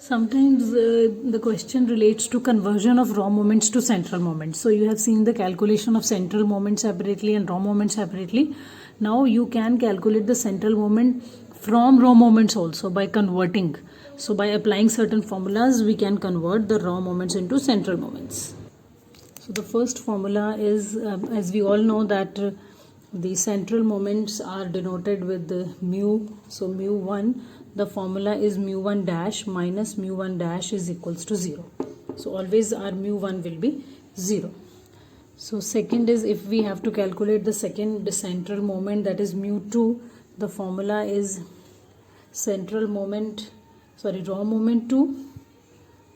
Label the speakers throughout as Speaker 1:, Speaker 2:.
Speaker 1: Sometimes the question relates to conversion of raw moments to central moments. So you have seen the calculation of central moment separately and raw moment separately. Now you can calculate the central moment from raw moments also by converting. So by applying certain formulas, we can convert the raw moments into central moments. So the first formula is, as we all know, that the central moments are denoted with the mu. So mu1, the formula is mu1 dash minus mu1 dash is equals to 0. So always our mu1 will be 0. So second is, if we have to calculate the second central moment, that is mu2, the formula is raw moment 2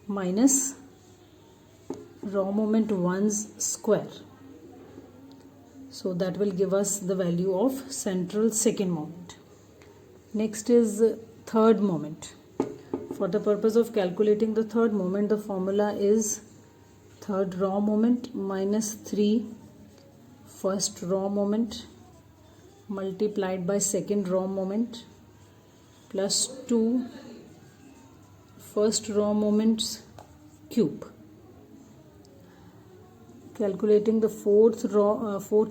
Speaker 1: minus raw moment 1's square. So that will give us the value of central second moment. Next is third moment. For the purpose of calculating the third moment, the formula is third raw moment minus 3 first raw moment multiplied by second raw moment plus 2 first raw moment's cube. Calculating the fourth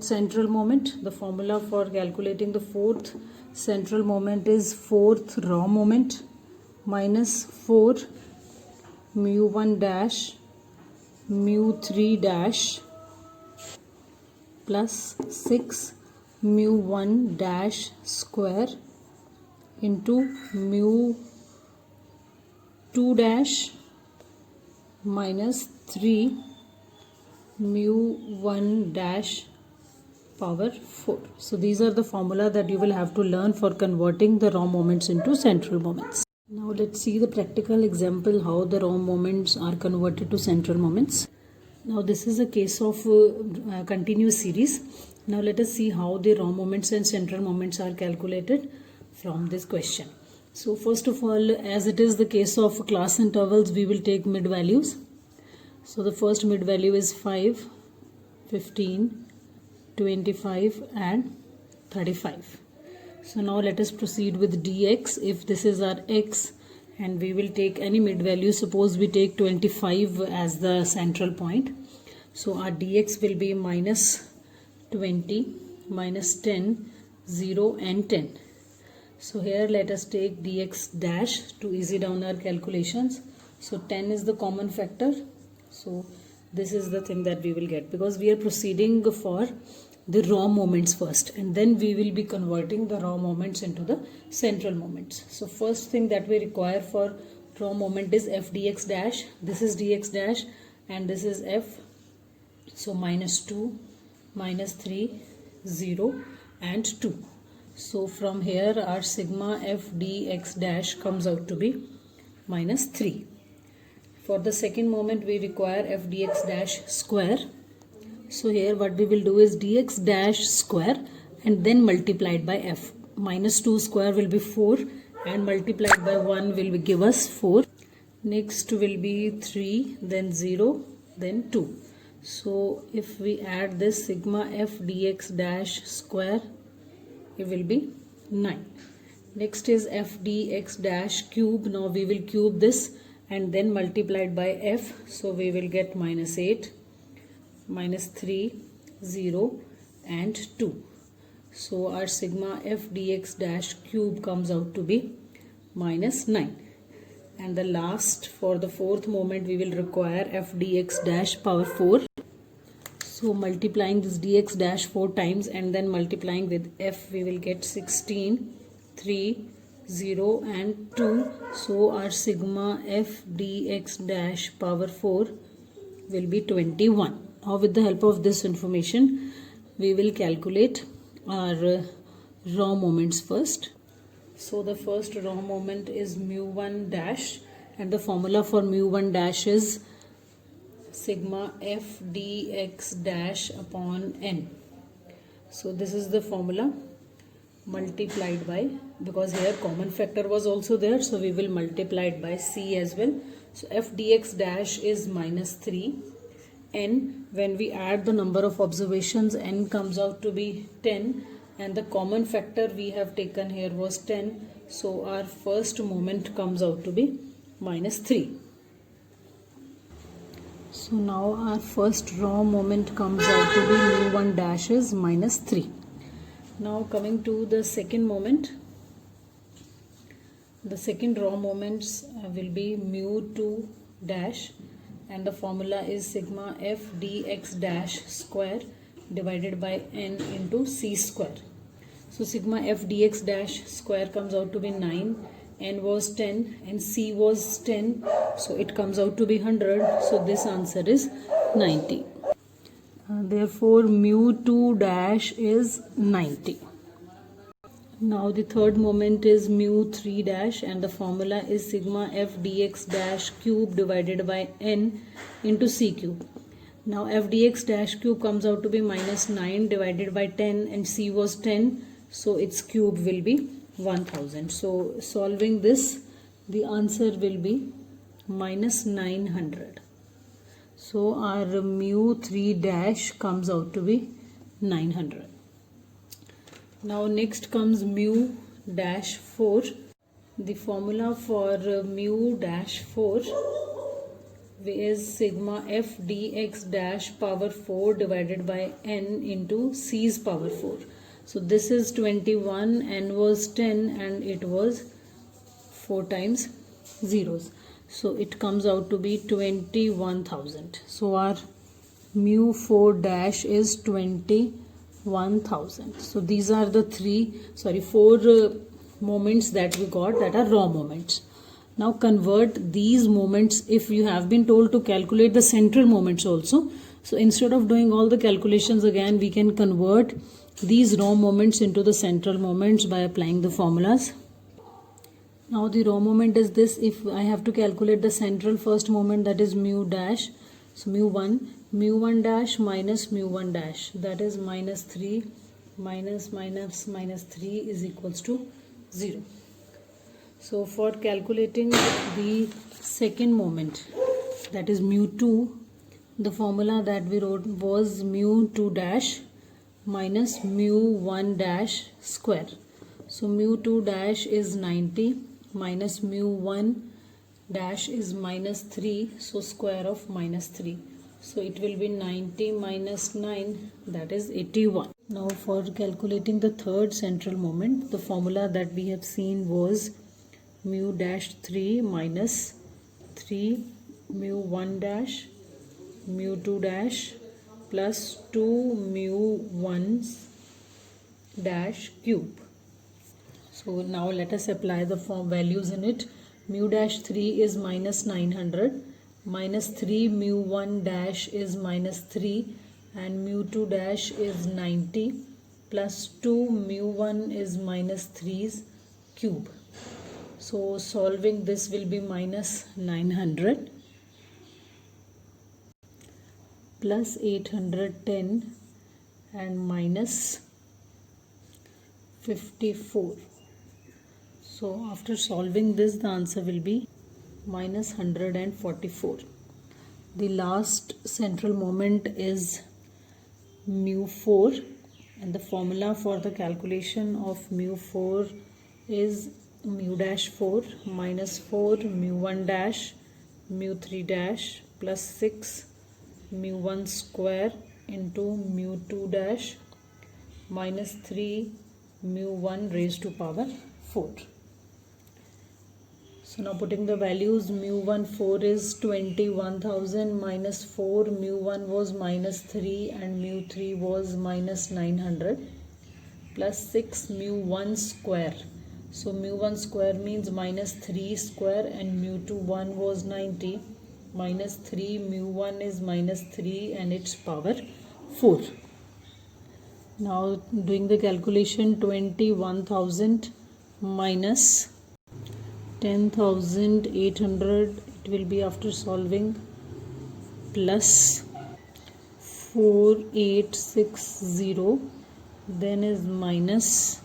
Speaker 1: central moment, the formula for calculating the fourth central moment is fourth raw moment minus 4 mu1 dash mu3 dash plus 6 mu1 dash square into mu2 dash minus 3 mu1 dash power 4. So these are the formula that you will have to learn for converting the raw moments into central moments. Now let's see the practical example how the raw moments are converted to central moments. Now this is a case of continuous series. Now let us see how the raw moments and central moments are calculated from this question. So first of all, as it is the case of class intervals, we will take mid values. So the first mid value is 5, 15, 25 and 35. So now let us proceed with dx. If this is our x and we will take any mid value, suppose we take 25 as the central point. So our dx will be minus 20, minus 10, 0 and 10. So here let us take dx dash to easy down our calculations. So 10 is the common factor. So this is the thing that we will get, because we are proceeding for the raw moments first and then we will be converting the raw moments into the central moments. So first thing that we require for raw moment is f dx dash. This is dx dash and this is f. So minus 2, minus 3, 0 and 2. So from here our sigma f dx dash comes out to be minus 3. For the second moment we require f dx dash square. So here what we will do is dx dash square and then multiplied by f. Minus 2 square will be 4 and multiplied by 1 will give us 4. Next will be 3, then 0, then 2. So if we add this sigma f dx dash square, it will be 9. Next is f dx dash cube. Now we will cube this and then multiplied by f. So we will get minus 8, minus 3, 0 and 2. So our sigma f dx dash cube comes out to be minus 9. And the last, for the fourth moment, we will require f dx dash power 4. So multiplying this dx dash 4 times and then multiplying with f, we will get 16, 3, 0 and 2. So our sigma f dx dash power 4 will be 21. Now with the help of this information, we will calculate our raw moments first. So the first raw moment is mu1 dash and the formula for mu1 dash is sigma f dx dash upon n. So this is the formula multiplied by, because here common factor was also there, so we will multiply it by c as well. So f dx dash is minus 3. N, when we add the number of observations, n comes out to be 10 and the common factor we have taken here was 10. So our first moment comes out to be minus 3. So now our first raw moment comes out to be mu1 dash is minus 3. Now coming to the second moment, the second raw moments will be mu2 dash, and the formula is sigma f dx dash square divided by n into c square. So sigma f dx dash square comes out to be 9, n was 10 and c was 10, so it comes out to be 100. So this answer is 90. Therefore mu2 dash is 90. Now the third moment is mu3 dash, and the formula is sigma f dx dash cube divided by n into c cube. Now f dx dash cube comes out to be minus 9 divided by 10, and c was 10, so its cube will be 1000. So solving this, the answer will be minus 900. So our mu3 dash comes out to be 900. Now next comes mu dash 4. The formula for mu dash 4 is sigma f dx dash power 4 divided by n into c's power 4. So this is 21, n was 10 and it was 4 times zeros. So it comes out to be 21,000. So our mu 4 dash is 21,000. So these are the four moments that we got, that are raw moments. Now convert these moments, if you have been told to calculate the central moments also. So instead of doing all the calculations again, we can convert these raw moments into the central moments by applying the formulas. Now the raw moment is this. If I have to calculate the central first moment, that is mu dash. So mu1 dash minus mu1 dash, that is minus 3 minus 3 is equals to 0. So for calculating the second moment, that is mu2, the formula that we wrote was mu2 dash minus mu1 dash square. So mu2 dash is 90 minus mu1 dash is minus 3, so square of minus 3. So it will be 90 minus 9, that is 81. Now for calculating the third central moment, the formula that we have seen was mu dash 3 minus 3 mu1 dash mu2 dash plus 2 mu1 dash cube. So now let us apply the form values in it. Mu dash 3 is minus 900, minus 3 mu1 dash is minus 3, and mu2 dash is 90, plus 2 mu1 is minus 3's cube. So solving this will be minus 900 plus 810 and minus 54. So after solving this, the answer will be minus 144. The last central moment is mu 4, and the formula for the calculation of mu 4 is mu dash 4 minus 4 mu1 dash mu 3 dash plus 6 mu1 square into mu 2 dash minus 3 mu1 raised to power 4. So now putting the values, mu1 4 is 21,000 minus 4 mu1 was minus 3 and mu 3 was minus 900 plus 6 mu1 square. So mu1 square means minus 3 square, and mu2 1 was 90 minus 3 mu1 is minus 3 and its power 4. Now doing the calculation, 21,000 minus 10,800, it will be after solving, plus 4860, then is minus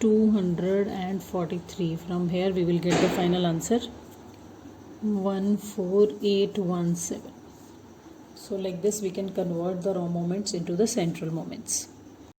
Speaker 1: 243. From here we will get the final answer 14817. So like this we can convert the raw moments into the central moments.